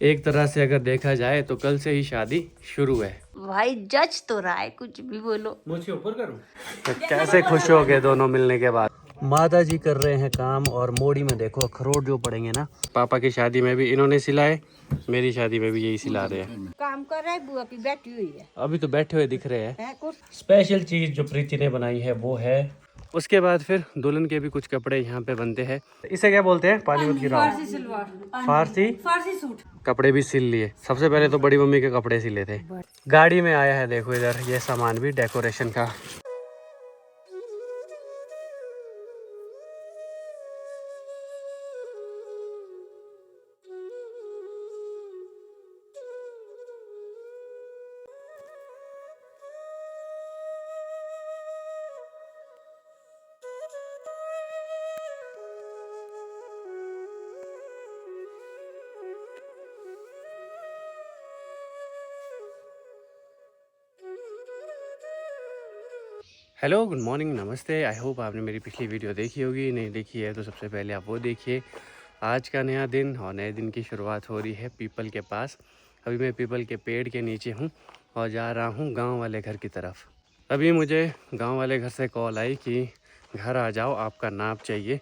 एक तरह से अगर देखा जाए तो कल से ही शादी शुरू है। भाई जज तो रहा है, कुछ भी बोलो। मुझे ऊपर करूं? तो कैसे खुश हो गए दोनों मिलने के बाद। माता जी कर रहे हैं काम और मोड़ी में देखो अखरोट जो पड़ेंगे ना। पापा की शादी में भी इन्होंने सिलाए, मेरी शादी में भी यही सिला रहे हैं। काम कर रहा है, बुआ की बैठी हुई है। अभी तो बैठे हुए दिख रहे हैं। है कुछ स्पेशल चीज जो प्रीति ने बनाई है वो है। उसके बाद फिर दुल्हन के भी कुछ कपड़े यहाँ पे बनते हैं। इसे क्या बोलते हैं? पानी मत गिराओ। फारसी सलवार, फारसी सूट। कपड़े भी सिल लिए। सबसे पहले तो बड़ी मम्मी के कपड़े सिले थे। गाड़ी में आया है देखो इधर ये सामान भी डेकोरेशन का। हेलो, गुड मॉर्निंग, नमस्ते। आई होप आपने मेरी पिछली वीडियो देखी होगी। नहीं देखी है तो सबसे पहले आप वो देखिए। आज का नया दिन और नए दिन की शुरुआत हो रही है पीपल के पास। अभी मैं पीपल के पेड़ के नीचे हूँ और जा रहा हूँ गांव वाले घर की तरफ। अभी मुझे गांव वाले घर से कॉल आई कि घर आ जाओ, आपका नाप चाहिए,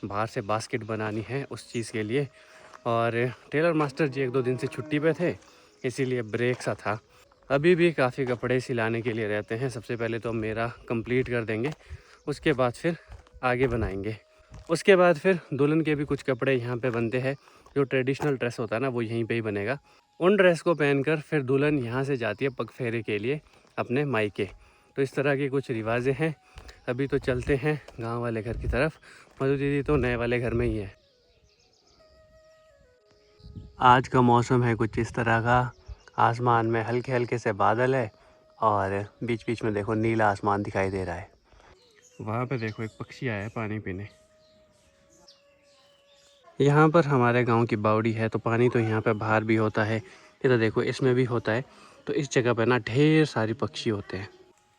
बाहर से बास्केट बनानी है उस चीज़ के लिए। और टेलर मास्टर जी 1-2 दिन से छुट्टी पे थे, इसीलिए ब्रेक सा था। अभी भी काफ़ी कपड़े सिलाने के लिए रहते हैं। सबसे पहले तो मेरा कंप्लीट कर देंगे, उसके बाद फिर आगे बनाएंगे। उसके बाद फिर दुल्हन के भी कुछ कपड़े यहाँ पे बनते हैं। जो ट्रेडिशनल ड्रेस होता है ना वो यहीं पे ही बनेगा। उन ड्रेस को पहनकर फिर दुल्हन यहाँ से जाती है पग फेरे के लिए अपने मायके। तो इस तरह की कुछ रिवाजें हैं। अभी तो चलते हैं गाँव वाले घर की तरफ। मधु दीदी तो नए वाले घर में ही है। आज का मौसम है कुछ इस तरह का। आसमान में हल्के हल्के से बादल है और बीच बीच में देखो नीला आसमान दिखाई दे रहा है। वहाँ पे देखो एक पक्षी आया है पानी पीने। यहाँ पर हमारे गांव की बावड़ी है तो पानी तो यहाँ पे बाहर भी होता है, इधर देखो इसमें भी होता है। तो इस जगह पे ना ढेर सारी पक्षी होते हैं।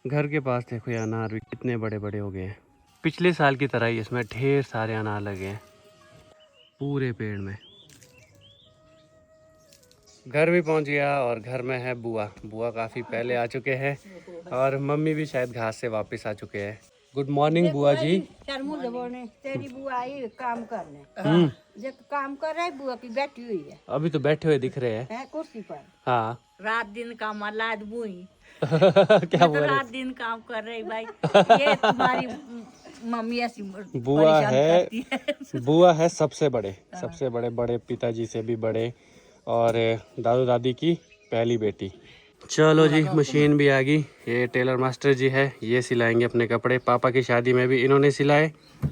घर के पास देखो ये अनार भी कितने बड़े बड़े हो गए हैं। पिछले साल की तरह ही इसमें ढेर सारे अनार लगे हैं पूरे पेड़ में। घर भी पहुंच गया और घर में है बुआ। बुआ काफ़ी पहले आ चुके हैं और मम्मी भी शायद घास से वापस आ चुके हैं। गुड मॉर्निंग बुआ जी। तेरी बुआ आई काम करने। जो काम कर रहा है, बुआ की बैठी हुई है। अभी तो बैठे हुए दिख रहे हैं। है कुर्सी पर। हाँ रात दिन काम लाद बुई। क्या तो बोल रहे? रात दिन काम कर रही भाई। ये तुम्हारी मम्मी ऐसी बुआ परेशान है। करती है। बुआ है सबसे बड़े बड़े पिताजी से भी बड़े और दादू दादी की पहली बेटी। चलो जी, मशीन भी आ गई। ये टेलर मास्टर जी है, ये सिलाएंगे अपने कपड़े। पापा की शादी में भी इन्होंने सिलाए,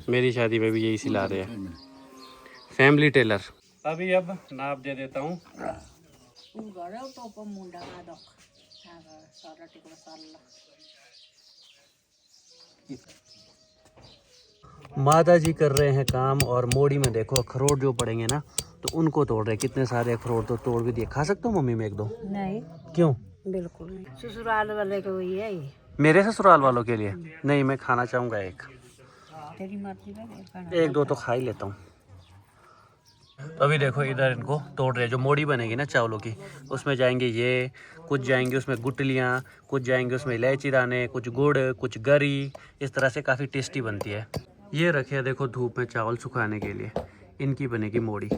मेरी शादी में भी यही सिला रहे हैं। Family tailor. अभी अब नाप दे देता हूँ। माता जी कर रहे हैं काम और मोड़ी में देखो अखरोट जो पड़ेंगे ना तो उनको तोड़ रहे। कितने सारे अखरोट तो तोड़ भी दिए। खा सकते हो मम्मी में 1-2? नहीं, क्यों? बिल्कुल नहीं। ससुराल वाले को ही है ये। मेरे ससुराल वालों के लिए नहीं, मैं खाना चाहूँगा एक। तेरी मर्जी में 1-2 तो खा ही लेता हूँ। अभी देखो इधर इनको तोड़ रहे। जो मोड़ी बनेगी ना चावलों की, उसमें जाएंगे ये, कुछ जाएंगे उसमें गुटलियाँ, कुछ जाएंगे उसमें इलायची दाने, कुछ गुड़, कुछ गरी। इस तरह से काफ़ी टेस्टी बनती है। ये रखे हैं देखो धूप में चावल सुखाने के लिए, इनकी बनेगी मोड़ी।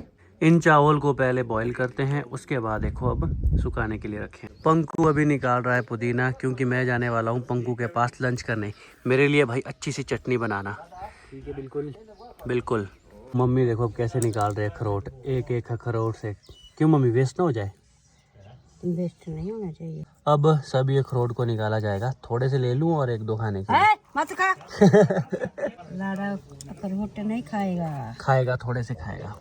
इन चावल को पहले बॉईल करते हैं, उसके बाद देखो अब सुखाने के लिए रखें। पंकु अभी निकाल रहा है पुदीना, क्योंकि मैं जाने वाला हूँ पंकु के पास लंच करने। मेरे लिए भाई अच्छी सी चटनी बनाना। ठीक है, बिल्कुल बिल्कुल। मम्मी देखो कैसे निकाल रहे हैं अखरोट, एक एक अखरोट से। क्यों मम्मी, वेस्ट ना हो जाए? वेस्ट नहीं होना चाहिए। अब सभी अखरोट को निकाला जाएगा। थोड़े से ले लूं और 1-2 खाने के लिए। मत खा। लाड़ा अखरोट नहीं खाएगा। खाएगा, थोड़े से खाएगा।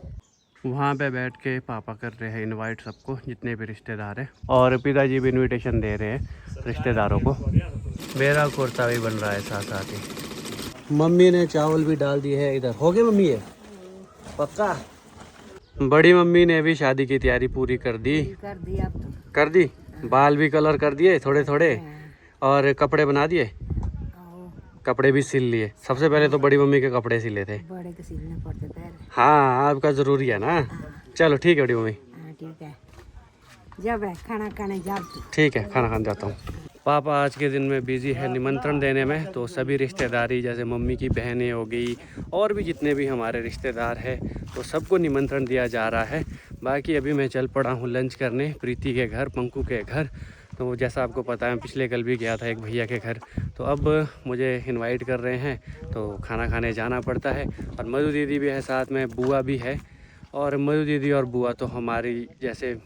वहाँ पे बैठ के पापा कर रहे हैं इनवाइट सबको, जितने भी रिश्तेदार हैं, और पिताजी भी इनविटेशन दे रहे हैं रिश्तेदारों को। मेरा कुर्ता भी बन रहा है साथ साथ ही। मम्मी ने चावल भी डाल दिए है इधर। हो गए मम्मी ये पक्का? बड़ी मम्मी ने भी शादी की तैयारी पूरी कर दी। कर दिया अब तो। कर दी। बाल भी कलर कर दिए थोड़े थोड़े और कपड़े बना दिए। कपड़े भी सिल लिए। सबसे पहले तो बड़ी मम्मी के कपड़े सिले थे। बड़े के सिलने पड़ते पैर। हाँ, आपका ज़रूरी है ना। चलो ठीक है बड़ी मम्मी। ठीक है, जब है खाना खाने जाओ तू। ठीक है, खाना खाने जाता हूँ। पापा आज के दिन में बिजी है निमंत्रण देने में, तो सभी रिश्तेदारी जैसे मम्मी की बहनें हो गई और भी जितने भी हमारे रिश्तेदार हैं तो सबको निमंत्रण दिया जा रहा है। बाकी अभी मैं चल पड़ा हूँ लंच करने प्रीति के घर, पंकु के घर। तो जैसा आपको पता है पिछले कल भी गया था एक भैया के घर, तो अब मुझे इनवाइट कर रहे हैं तो खाना खाने जाना पड़ता है। और मधु दीदी भी है साथ में, बुआ भी है। और मधु दीदी और बुआ तो हमारी जैसे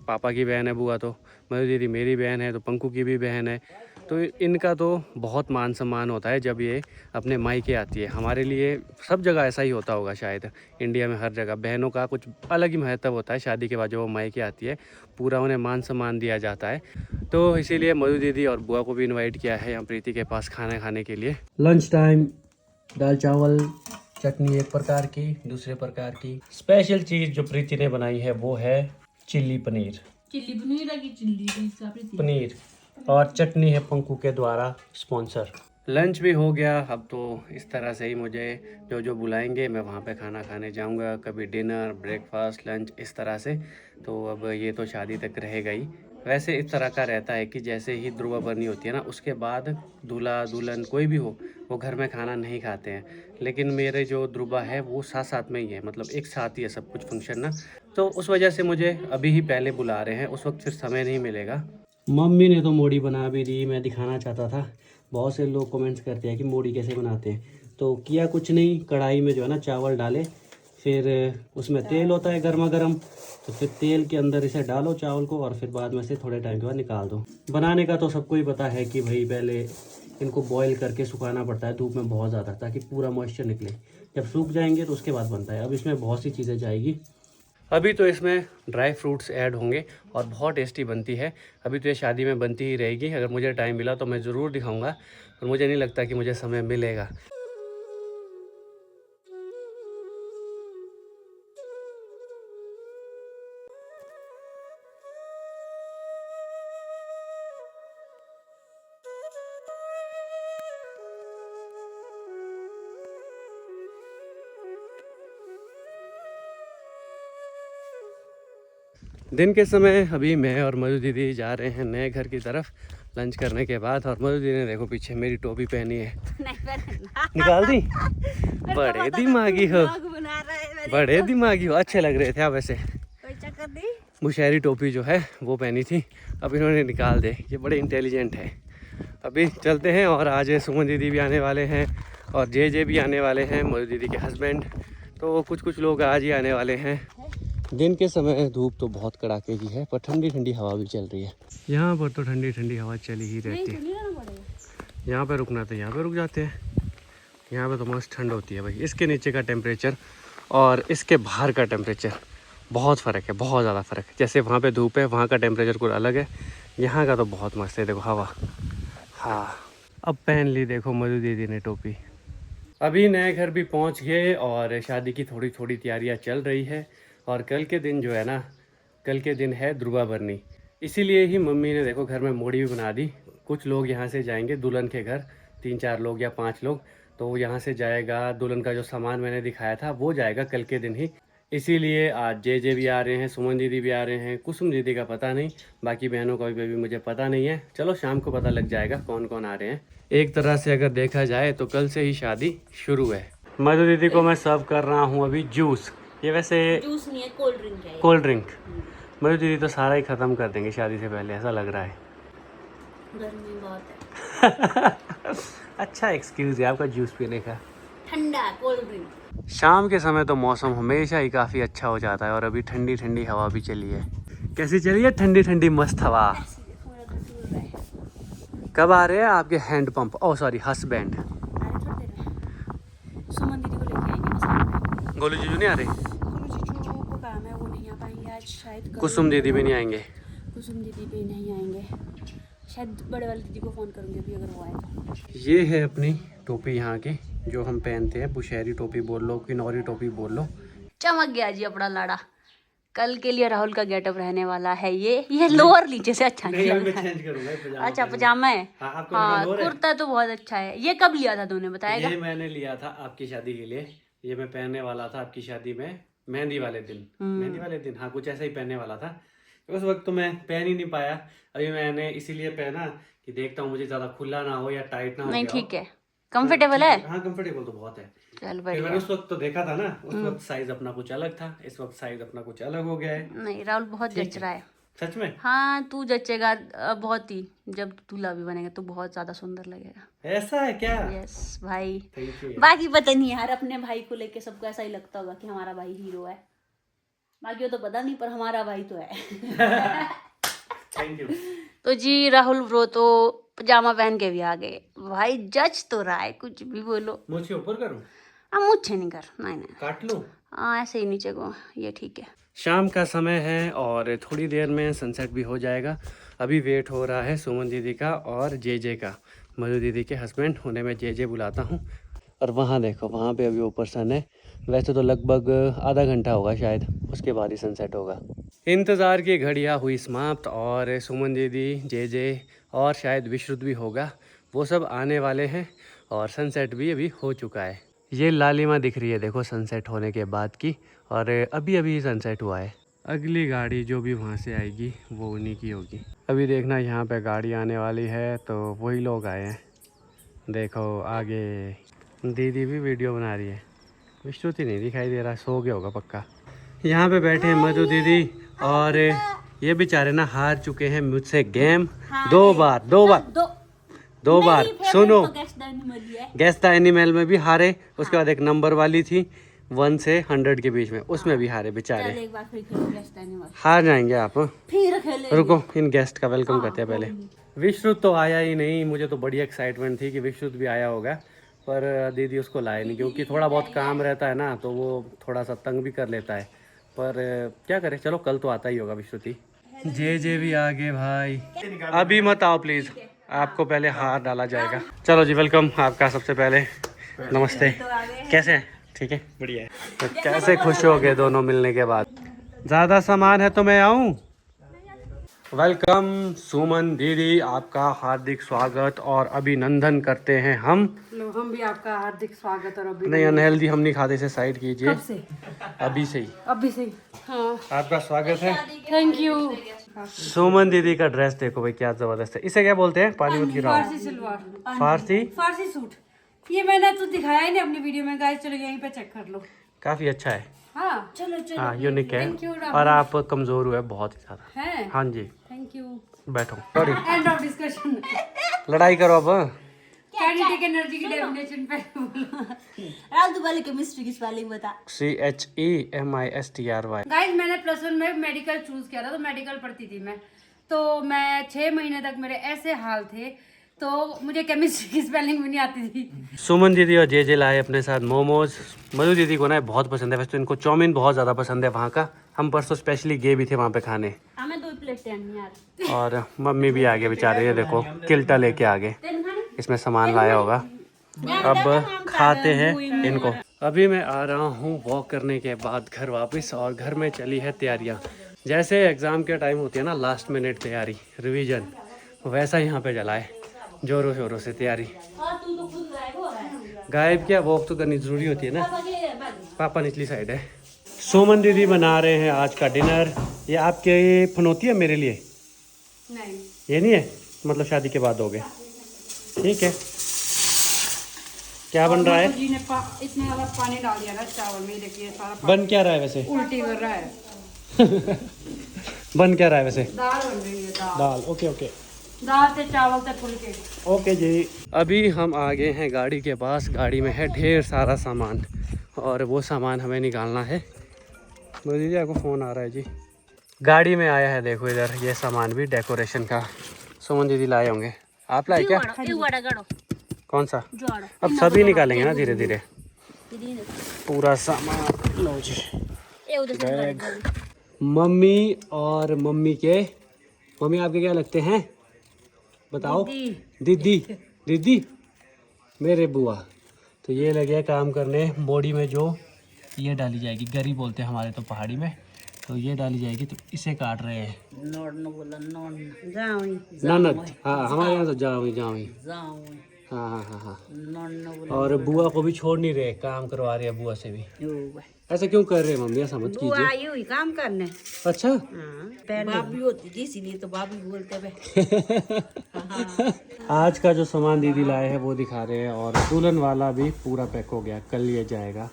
पापा की बहन है बुआ, तो मधु दीदी मेरी बहन है, तो पंकु की भी बहन है। तो इनका तो बहुत मान सम्मान होता है जब ये अपने मायके आती है। हमारे लिए सब जगह ऐसा ही होता होगा शायद, इंडिया में हर जगह बहनों का कुछ अलग ही महत्व होता है। शादी के बाद जब वो मायके आती है पूरा उन्हें मान सम्मान दिया जाता है। तो इसीलिए मधु दीदी और बुआ को भी इन्वाइट किया है यहाँ प्रीति के पास खाना खाने के लिए। लंच टाइम, दाल चावल चटनी एक प्रकार की, दूसरे प्रकार की स्पेशल चीज़ जो प्रीति ने बनाई है वो है चिल्ली पनीर। पनीर और चटनी है पंकु के द्वारा स्पॉन्सर। लंच भी हो गया। अब तो इस तरह से ही मुझे जो जो बुलाएंगे मैं वहाँ पे खाना खाने जाऊँगा, कभी डिनर, ब्रेकफास्ट, लंच, इस तरह से। तो अब ये तो शादी तक रहेगा ही। वैसे इस तरह का रहता है कि जैसे ही ध्रुवा बरनी होती है ना, उसके बाद दूल्हा दुल्हन कोई भी हो वो घर में खाना नहीं खाते हैं। लेकिन मेरे जो ध्रुवा है वो साथ साथ में ही है, मतलब एक साथ ही है सब कुछ फंक्शन ना। तो उस वजह से मुझे अभी ही पहले बुला रहे हैं, उस वक्त फिर समय नहीं मिलेगा। मम्मी ने तो मोड़ी बना भी दी, मैं दिखाना चाहता था। बहुत से लोग कमेंट्स करते हैं कि मोड़ी कैसे बनाते हैं, तो किया कुछ नहीं, कढ़ाई में जो है ना चावल डाले, फिर उसमें तेल होता है गर्मा गर्म, तो फिर तेल के अंदर इसे डालो चावल को और फिर बाद में से थोड़े टाइम के बाद निकाल दो। बनाने का तो सबको ही पता है कि भाई पहले इनको बॉईल करके सुखाना पड़ता है धूप में बहुत ज़्यादा, ताकि पूरा मॉइस्चर निकले। जब सूख जाएंगे तो उसके बाद बनता है। अब इसमें बहुत सी चीज़ें जाएगी। अभी तो इसमें ड्राई फ्रूट्स ऐड होंगे और बहुत टेस्टी बनती है। अभी तो ये शादी में बनती ही रहेगी। अगर मुझे टाइम मिला तो मैं ज़रूर दिखाऊंगा, पर मुझे नहीं लगता कि मुझे समय मिलेगा। दिन के समय अभी मैं और मधु दीदी जा रहे हैं नए घर की तरफ लंच करने के बाद। और मधु दीदी ने देखो पीछे मेरी टोपी पहनी है, निकाल दी। बड़े दिमागी हो, बड़े दिमागी हो, अच्छे लग रहे थे आप वैसे। मुशहरी टोपी जो है वो पहनी थी, अब इन्होंने निकाल दे। ये बड़े इंटेलिजेंट है। अभी चलते हैं। और आज सुमन दीदी भी आने वाले हैं और जे भी आने वाले हैं, मधु दीदी के हस्बैंड। तो कुछ लोग आज ही आने वाले हैं। दिन के समय धूप तो बहुत कड़ाके की है, पर ठंडी ठंडी हवा भी चल रही है। यहाँ पर तो ठंडी ठंडी हवा चली ही रहती है। यहाँ पे रुकना तो यहाँ पे रुक जाते हैं। यहाँ पे तो मस्त ठंड होती है भाई। इसके नीचे का टेम्परेचर और इसके बाहर का टेम्परेचर बहुत फ़र्क है, बहुत ज़्यादा फ़र्क है। जैसे वहाँ पे धूप है, वहाँ का टेम्परेचर कुछ अलग है, यहाँ का तो बहुत मस्त है। देखो हवा, हाँ। अब पहन ली देखो मधु दीदी ने टोपी। अभी नए घर भी पहुँच गए और शादी की थोड़ी थोड़ी तैयारियाँ चल रही है। और कल के दिन जो है ना, कल के दिन है ध्रुवा बरनी, इसीलिए ही मम्मी ने देखो घर में मोड़ी भी बना दी। कुछ लोग यहाँ से जाएंगे दुल्हन के घर, 3-4 लोग या 5 लोग, तो यहाँ से जाएगा। दुल्हन का जो सामान मैंने दिखाया था वो जाएगा कल के दिन ही। इसीलिए आज जे भी आ रहे हैं, सुमन दीदी भी आ रहे हैं, कुसुम दीदी का पता नहीं, बाकी बहनों का भी मुझे पता नहीं है। चलो शाम को पता लग जाएगा कौन कौन आ रहे हैं। एक तरह से अगर देखा जाए तो कल से ही शादी शुरू है। मधु दीदी को मैं सर्व कर रहा हूँ अभी जूस। ये वैसे जूस नहीं है, कोल्ड ड्रिंक है। Cold drink. मधु दीदी तो सारा ही ख़त्म कर देंगे शादी से पहले, ऐसा लग रहा है। गर्मी बहुत है। अच्छा एक्सक्यूज़ है आपका जूस पीने का। ठंडा कोल्ड ड्रिंक। शाम के समय तो मौसम हमेशा ही काफ़ी अच्छा हो जाता है और अभी ठंडी ठंडी हवा भी चली है। कैसी चली है ठंडी ठंडी मस्त हवा। कब आ रहे हैं आपके hand pump, oh sorry husband? Suman दीदी को लेके आएंगे। गोलू जीजू नहीं आ रहे? जीजू को काम है, वो नहीं आ पाएंगे आज शायद। कुसुम दीदी भी नहीं आएंगे? कुसुम दीदी भी नहीं आएंगे, शायद बड़े वाली दीदी को फ़ोन करूँगी अभी अगर वो आए तो। ये है अपनी टोपी यहाँ की जो हम पहनते हैं, बुशहरी टोपी बोल लो, किन्नौरी टोपी बोल लो। चमक गया जी अपना लाड़ा। कल के लिए राहुल का गेटअप रहने वाला है ये लोअर नीचे से अच्छा नहीं लग रहा है। अच्छा पजामा है, हाँ कुर्ता तो बहुत अच्छा है। ये कब लिया था तूने, बताएगा? ये मैंने लिया था आपकी शादी के लिए, ये मैं पहनने वाला था आपकी शादी में मेहंदी वाले दिन हाँ कुछ ऐसा ही पहनने वाला था। उस वक्त तो मैं पहन ही नहीं पाया। अभी मैंने इसीलिए पहना कि देखता हूँ मुझे ज्यादा खुला ना हो या टाइट ना हो नहीं गया ठीक हो। है, कंफर्टेबल है। हाँ कंफर्टेबल तो बहुत है। चल फिर बढ़िया। मैंने उस वक्त तो देखा था ना, उस वक्त साइज अपना कुछ अलग था, इस वक्त साइज अपना कुछ अलग हो गया है। नहीं राहुल बहुत ठीक जच रहा है। सच में हाँ तू जचेगा बहुत ही, जब दूल्हा भी बनेगा तो बहुत ज्यादा सुंदर लगेगा। ऐसा है क्या? यस भाई। Thank you. बाकी पता नहीं यार, अपने भाई को लेके सबको ऐसा ही लगता होगा कि हमारा भाई हीरो है, बाकी तो पता नहीं, पर हमारा भाई तो है। Thank you. तो जी राहुल ब्रो तो पजामा पहन के भी आ गए भाई, जच तो रहा है, कुछ भी बोलो। मुझे ऊपर करूं? अब मुझे नहीं कर, नहीं नहीं काट लूं? हाँ ऐसे ही नीचे को, ये ठीक है। शाम का समय है और थोड़ी देर में सनसेट भी हो जाएगा। अभी वेट हो रहा है सुमन दीदी का और जे का, मधु दीदी के हस्बैंड, उन्हें मैं जे बुलाता हूँ। और वहाँ देखो, वहाँ पे अभी ऊपर सन है। वैसे तो लगभग आधा घंटा होगा शायद, उसके बाद ही सनसेट होगा। इंतज़ार की घड़ियाँ हुई समाप्त और सुमन दीदी, जे और शायद विश्रुत भी होगा, वो सब आने वाले हैं और सनसेट भी अभी हो चुका है। ये लालिमा दिख रही है देखो सनसेट होने के बाद की, और अभी अभी सनसेट हुआ है। अगली गाड़ी जो भी वहाँ से आएगी वो उन्हीं की होगी। अभी देखना यहाँ पे गाड़ी आने वाली है तो वही लोग आए हैं। देखो आगे दीदी भी वीडियो बना रही है, विश्रुति नहीं दिखाई दे रहा, सो गया होगा पक्का। यहाँ पे बैठे हैं मधु दीदी और ये बेचारे ना हार चुके हैं मुझसे गेम दो बार। सुनो, गेस द एनिमल में भी हारे, उसके बाद एक नंबर वाली थी 1 से 100 के बीच में, उसमें भी हारे बेचारे। एक बार फिर खेलो गेस्ट एनिमल, हार जाएंगे आप। फिर खेलेंगे। रुको, इन गेस्ट का वेलकम करते हैं पहले। विश्रुत तो आया ही नहीं, मुझे तो बड़ी एक्साइटमेंट थी कि विश्रुत भी आया होगा, पर दीदी उसको लाए नहीं क्योंकि थोड़ा बहुत काम रहता है ना, तो वो थोड़ा सा तंग भी कर लेता है। पर क्या करें, चलो कल तो आता ही होगा विश्रुति। जे भी आ गए भाई। अभी मत आओ प्लीज, आपको पहले हार डाला जाएगा। चलो जी, वेलकम आपका सबसे पहले, नमस्ते। कैसे हैं? ठीक है, बढ़िया है। तो कैसे खुश हो गए दोनों मिलने के बाद? ज़्यादा सामान है तो मैं आऊँ? वेलकम सुमन दीदी, आपका हार्दिक स्वागत और अभिनंदन करते हैं हम भी आपका हार्दिक स्वागत और अभी नहीं, अनहेल्दी हम नहीं खाते, से साइड कीजिए। से अभी से ही हाँ आपका स्वागत है। Thank you. सुमन दीदी का ड्रेस देखो भाई, क्या जबरदस्त है। इसे क्या बोलते हैं? पानी मत गिराओ। फारसी सलवार, फारसी सूट। ये मैंने तो दिखाया ही नहीं अपनी वीडियो में, गाइस चलो यहीं पे चेक कर लो। काफी अच्छा है। हाँ चलो हाँ यूनिक है। और आप कमजोर हुए बहुत ही ज्यादा। है। हाँ जी, थैंक यू। बैठो। Sorry, end of discussion. लड़ाई करो अब। काइनेटिक एनर्जी की डेफिनेशन पे बोलो। राहुल तू पहले केमिस्ट्री की स्पेलिंग बता। CHEMISTRY। गाइस मैंने +1 में मेडिकल चूज किया था, तो मेडिकल पढ़ती थी मैं, तो मैं 6 महीने तक मेरे ऐसे हाल थे, तो मुझे केमिस्ट्री की स्पेलिंग भी नहीं आती थी। सुमन दीदी और जे लाए अपने साथ मोमोज। मधु दीदी को ना बहुत पसंद है, वैसे तो इनको चाउमीन बहुत ज़्यादा पसंद है वहाँ का। हम परसों स्पेशली गए भी थे वहाँ पे खाने। हमें 2 प्लेट यार। और मम्मी भी आ गए बेचारे, ये देखो किल्टा लेके आ गए, इसमें सामान लाया होगा। अब खाते हैं इनको। अभी मैं आ रहा हूँ वॉक करने के बाद घर वापस, और घर में चली है तैयारियाँ। जैसे एग्ज़ाम के टाइम होती है ना, लास्ट मिनट तैयारी, रिवीजन, वैसा यहाँ पे चला है जोरों शोरों से तैयारी। गायब क्या, वॉक तो करनी ज़रूरी होती है ना। पापा निचली साइड है। सुमन दीदी बना रहे हैं आज का डिनर। ये आपके फनौती है मेरे लिए? नहीं ये नहीं है, मतलब शादी के बाद हो गए। ठीक है, क्या बन रहा है? जी ने इतने वाला पानी डाल दिया ना चावल में, देखिए सारा बन क्या रहा है वैसे? उल्टी कर रहा है। बन क्या रहा है वैसे? दाल बन रही है, दाल। ओके ओके, दाल से चावल से फुलके। ओके जी। अभी हम आ गए हैं गाड़ी के पास। गाड़ी में है ढेर सारा सामान और वो सामान हमें निकालना है। दीदी आपको फ़ोन आ रहा है जी। गाड़ी में आया है, देखो इधर ये सामान भी डेकोरेशन का। सुमन दीदी लाए होंगे, आप लाए क्या? कौन सा? अब सभी निकालेंगे ना धीरे धीरे पूरा सामान। लो जी, बैग। मम्मी और मम्मी के, मम्मी आपके क्या लगते हैं बताओ? दीदी। दीदी मेरे बुआ। तो ये लगे काम करने बॉडी में, जो ये डाली जाएगी, गरी बोलते हैं हमारे तो पहाड़ी में, तो ये डाली जाएगी। तो इसे काट रहे हैं। ननद, हाँ हमारे यहाँ तो जावी। हाँ। और बुआ को भी छोड़ नहीं रहे, काम करवा रहे हैं बुआ से भी। ऐसा क्यों कर रहे हैं मम्मी, ऐसा मत कीजिए। आई हुई काम करने। अच्छा बाप भी होती थी इसीलिए तो बाप भी बोलते हुए। आज का जो सामान दीदी लाए हैं वो दिखा रहे हैं, और दुल्हन वाला भी पूरा पैक हो गया, कल लिया जाएगा।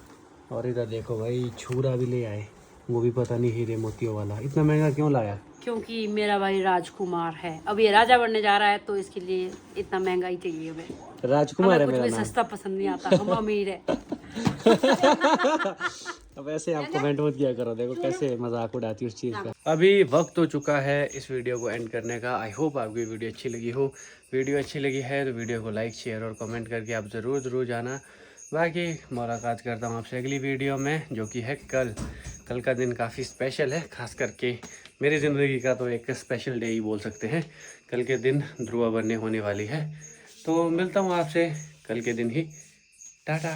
और इधर देखो भाई छुरा भी ले आए, वो भी पता नहीं हीरे मोतियों वाला। इतना महंगा क्यों लाया? क्योंकि मेरा भाई राजकुमार है, अब ये राजा बनने जा रहा है तो इसके लिए इतना महंगा ही चाहिए हमें। राजकुमार है कुछ मेरा भी नाम। सस्ता पसंद नहीं आता, हम अमीर है। अब ऐसे आप कमेंट मत किया करो, देखो कैसे मजाक उड़ाती है उस चीज़ का। अभी वक्त हो चुका है इस वीडियो को एंड करने का। आई होप आपको वीडियो अच्छी लगी हो। वीडियो अच्छी लगी है तो वीडियो को लाइक शेयर और कमेंट करके आप ज़रूर जाना। बाकी मुलाकात करता हूँ आपसे अगली वीडियो में, जो कि है कल। कल का दिन काफ़ी स्पेशल है, खास करके मेरी ज़िंदगी का तो एक स्पेशल डे ही बोल सकते हैं। कल के दिन ध्रुवा बनने होने वाली है, तो मिलता हूँ आपसे कल के दिन ही। टाटा।